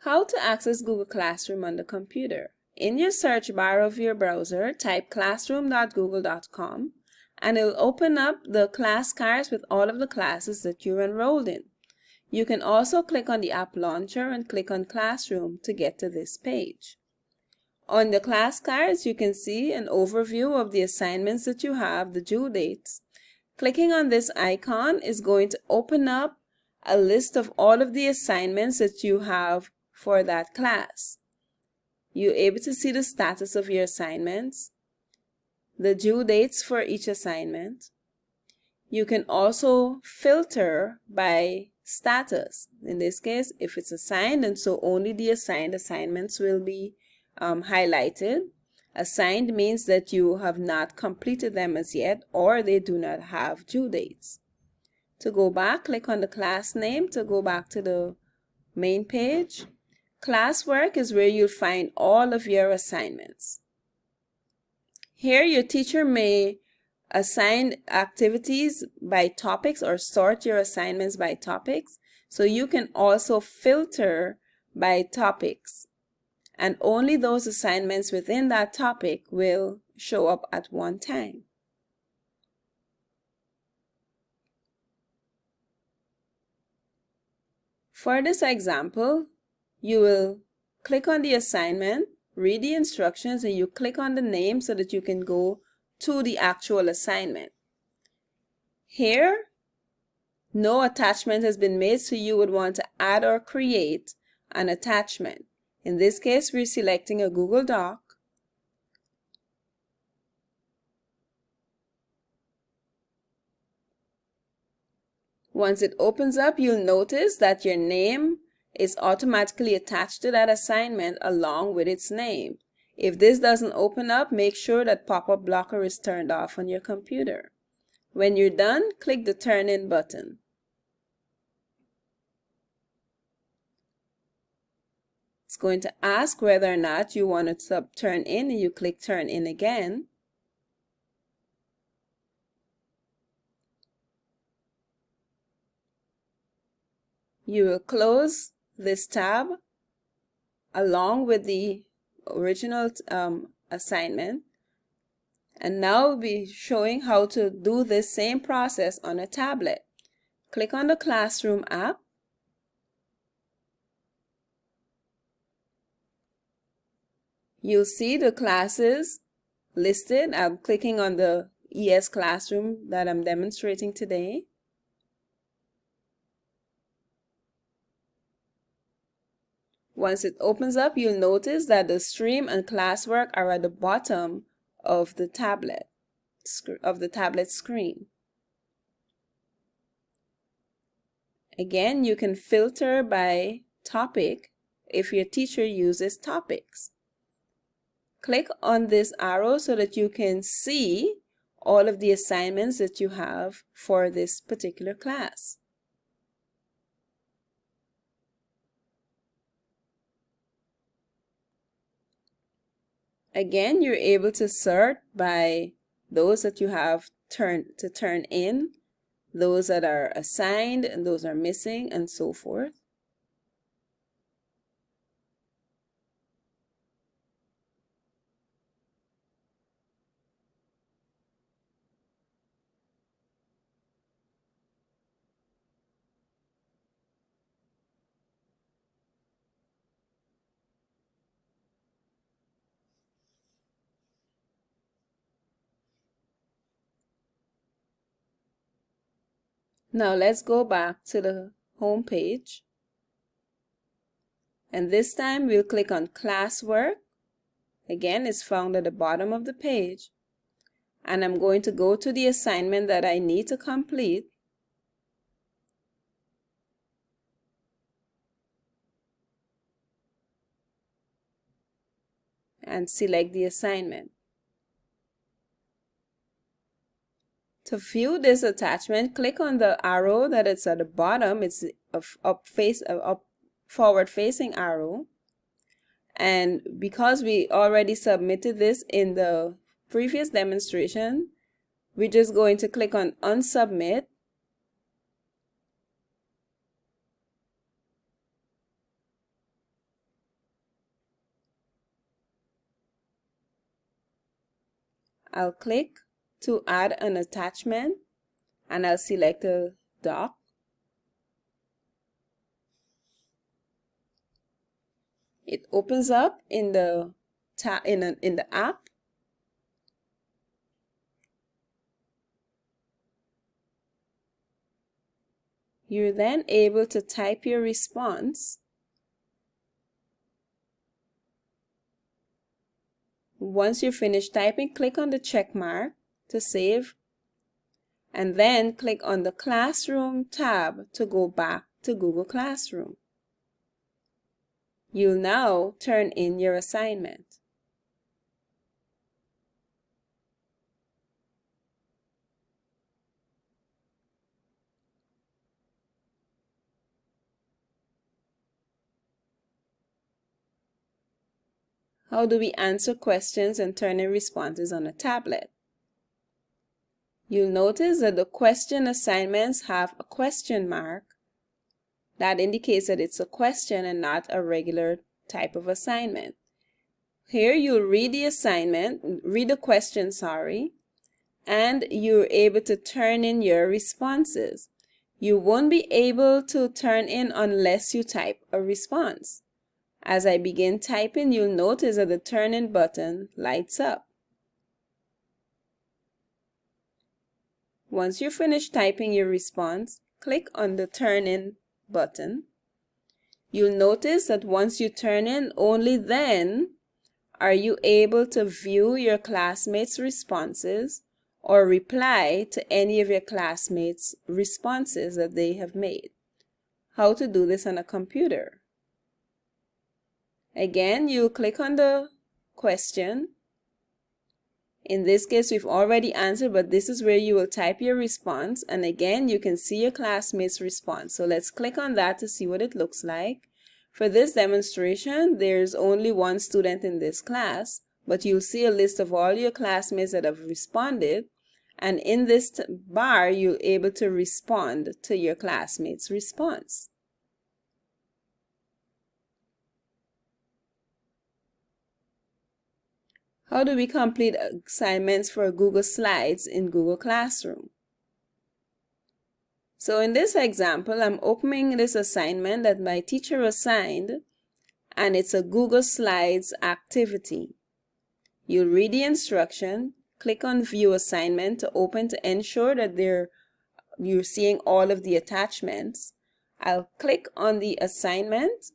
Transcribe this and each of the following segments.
How to access Google Classroom on the computer. In your search bar of your browser, type classroom.google.com and it will open up the class cards with all of the classes that you're enrolled in. You can also click on the app launcher and click on Classroom to get to this page. On the class cards, you can see an overview of the assignments that you have, the due dates. Clicking on this icon is going to open up a list of all of the assignments that you have for that class. You're able to see the status of your assignments, the due dates for each assignment. You can also filter by status. In this case, if it's assigned, and so only the assigned assignments will be highlighted. Assigned means that you have not completed them as yet, or they do not have due dates. To go back, click on the class name to go back to the main page. Classwork is where you'll find all of your assignments. Here, your teacher may assign activities by topics or sort your assignments by topics. So you can also filter by topics, and only those assignments within that topic will show up at one time. For this example, you will click on the assignment, read the instructions, and you click on the name so that you can go to the actual assignment. Here, no attachment has been made, so you would want to add or create an attachment. In this case, we're selecting a Google Doc. Once it opens up, you'll notice that your name is automatically attached to that assignment along with its name. If this doesn't open up, make sure that pop-up blocker is turned off on your computer. When you're done, click the Turn In button. It's going to ask whether or not you want to turn in, and you click Turn In again. You will close this tab along with the original assignment, and now we'll be showing how to do this same process on a tablet. Click on the Classroom app. You'll see the classes listed. I'm clicking on the ES Classroom that I'm demonstrating today. Once it opens up, you'll notice that the stream and classwork are at the bottom of the tablet screen. Again, you can filter by topic if your teacher uses topics. Click on this arrow so that you can see all of the assignments that you have for this particular class. Again, you're able to sort by those that you have turn in, those that are assigned, and those are missing, and so forth. Now let's go back to the home page, and this time we'll click on Classwork. Again, it's found at the bottom of the page, and I'm going to go to the assignment that I need to complete. And select the assignment. To view this attachment, click on the arrow that is at the bottom. It's a forward facing arrow. And because we already submitted this in the previous demonstration, we're just going to click on Unsubmit. I'll click to add an attachment and I'll select a doc. It opens up in the app. You're then able to type your response. Once you finish typing, click on the check mark to save, and then click on the Classroom tab to go back to Google Classroom. You'll now turn in your assignment. How do we answer questions and turn in responses on a tablet? You'll notice that the question assignments have a question mark. That indicates that it's a question and not a regular type of assignment. Here you'll read the question, and you're able to turn in your responses. You won't be able to turn in unless you type a response. As I begin typing, you'll notice that the turn in button lights up. Once you finish typing your response, click on the turn in button. You'll notice that once you turn in, only then are you able to view your classmates' responses or reply to any of your classmates' responses that they have made. How to do this on a computer? Again, you click on the question. In this case, we've already answered, but this is where you will type your response. And again, you can see your classmates' response. So let's click on that to see what it looks like. For this demonstration, there's only one student in this class, but you'll see a list of all your classmates that have responded. And in this bar, you're able to respond to your classmates' response. How do we complete assignments for Google Slides in Google Classroom? So in this example, I'm opening this assignment that my teacher assigned, and it's a Google Slides activity. You'll read the instruction, click on View Assignment to open to ensure that you're seeing all of the attachments. I'll click on the assignment,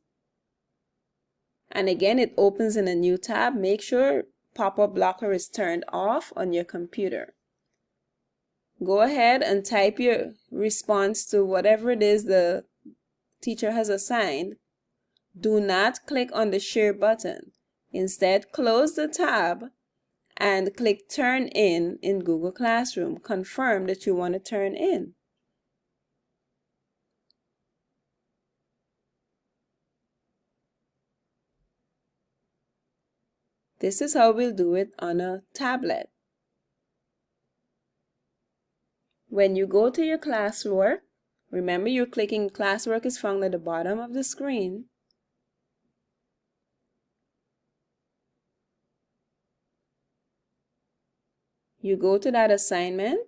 and again it opens in a new tab. Make sure pop-up blocker is turned off on your computer. Go ahead and type your response to whatever it is the teacher has assigned. Do not click on the share button. Instead, close the tab and click Turn in Google Classroom. Confirm that you want to turn in. This is how we'll do it on a tablet. When you go to your classwork, remember you're clicking Classwork is found at the bottom of the screen. You go to that assignment,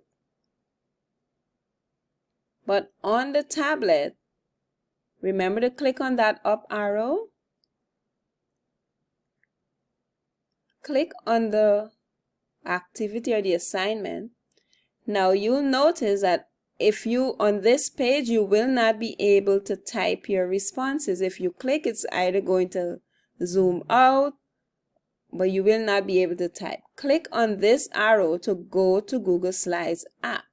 but on the tablet, remember to click on that up arrow. Click on the activity or the assignment. Now you'll notice that on this page, you will not be able to type your responses. If you click, it's either going to zoom out, but you will not be able to type. Click on this arrow to go to Google Slides app.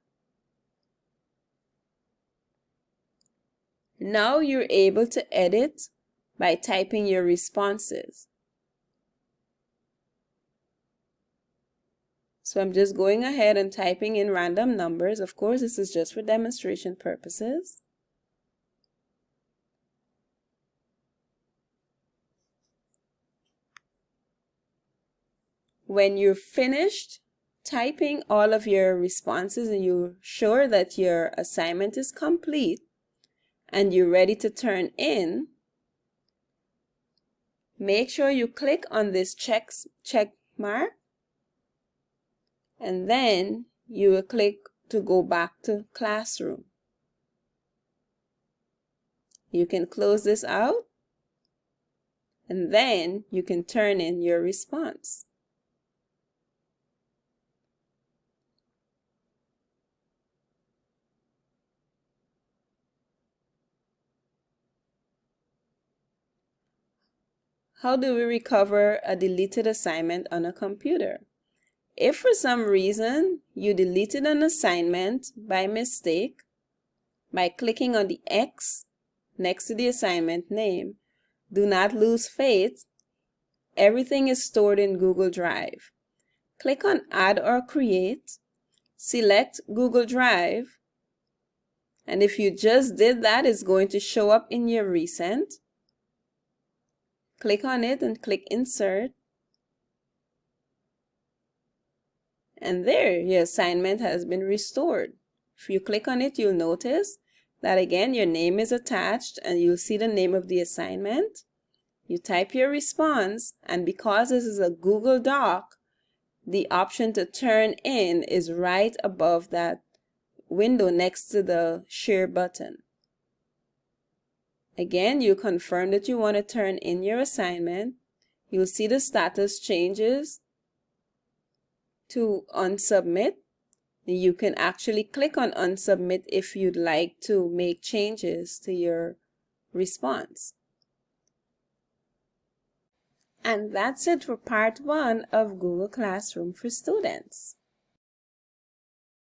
Now you're able to edit by typing your responses. So I'm just going ahead and typing in random numbers. Of course, this is just for demonstration purposes. When you're finished typing all of your responses and you're sure that your assignment is complete and you're ready to turn in, make sure you click on this check mark and then you will click to go back to Classroom. You can close this out, and then you can turn in your response. How do we recover a deleted assignment on a computer? If for some reason you deleted an assignment by mistake, by clicking on the X next to the assignment name, do not lose faith. Everything is stored in Google Drive. Click on Add or Create, select Google Drive, and if you just did that, it's going to show up in your recent. Click on it and click Insert. And there, your assignment has been restored. If you click on it, you'll notice that again, your name is attached and you'll see the name of the assignment. You type your response, and because this is a Google Doc, the option to turn in is right above that window next to the Share button. Again, you confirm that you want to turn in your assignment. You'll see the status changes to Unsubmit. You can actually click on Unsubmit if you'd like to make changes to your response. And that's it for part 1 of Google Classroom for Students.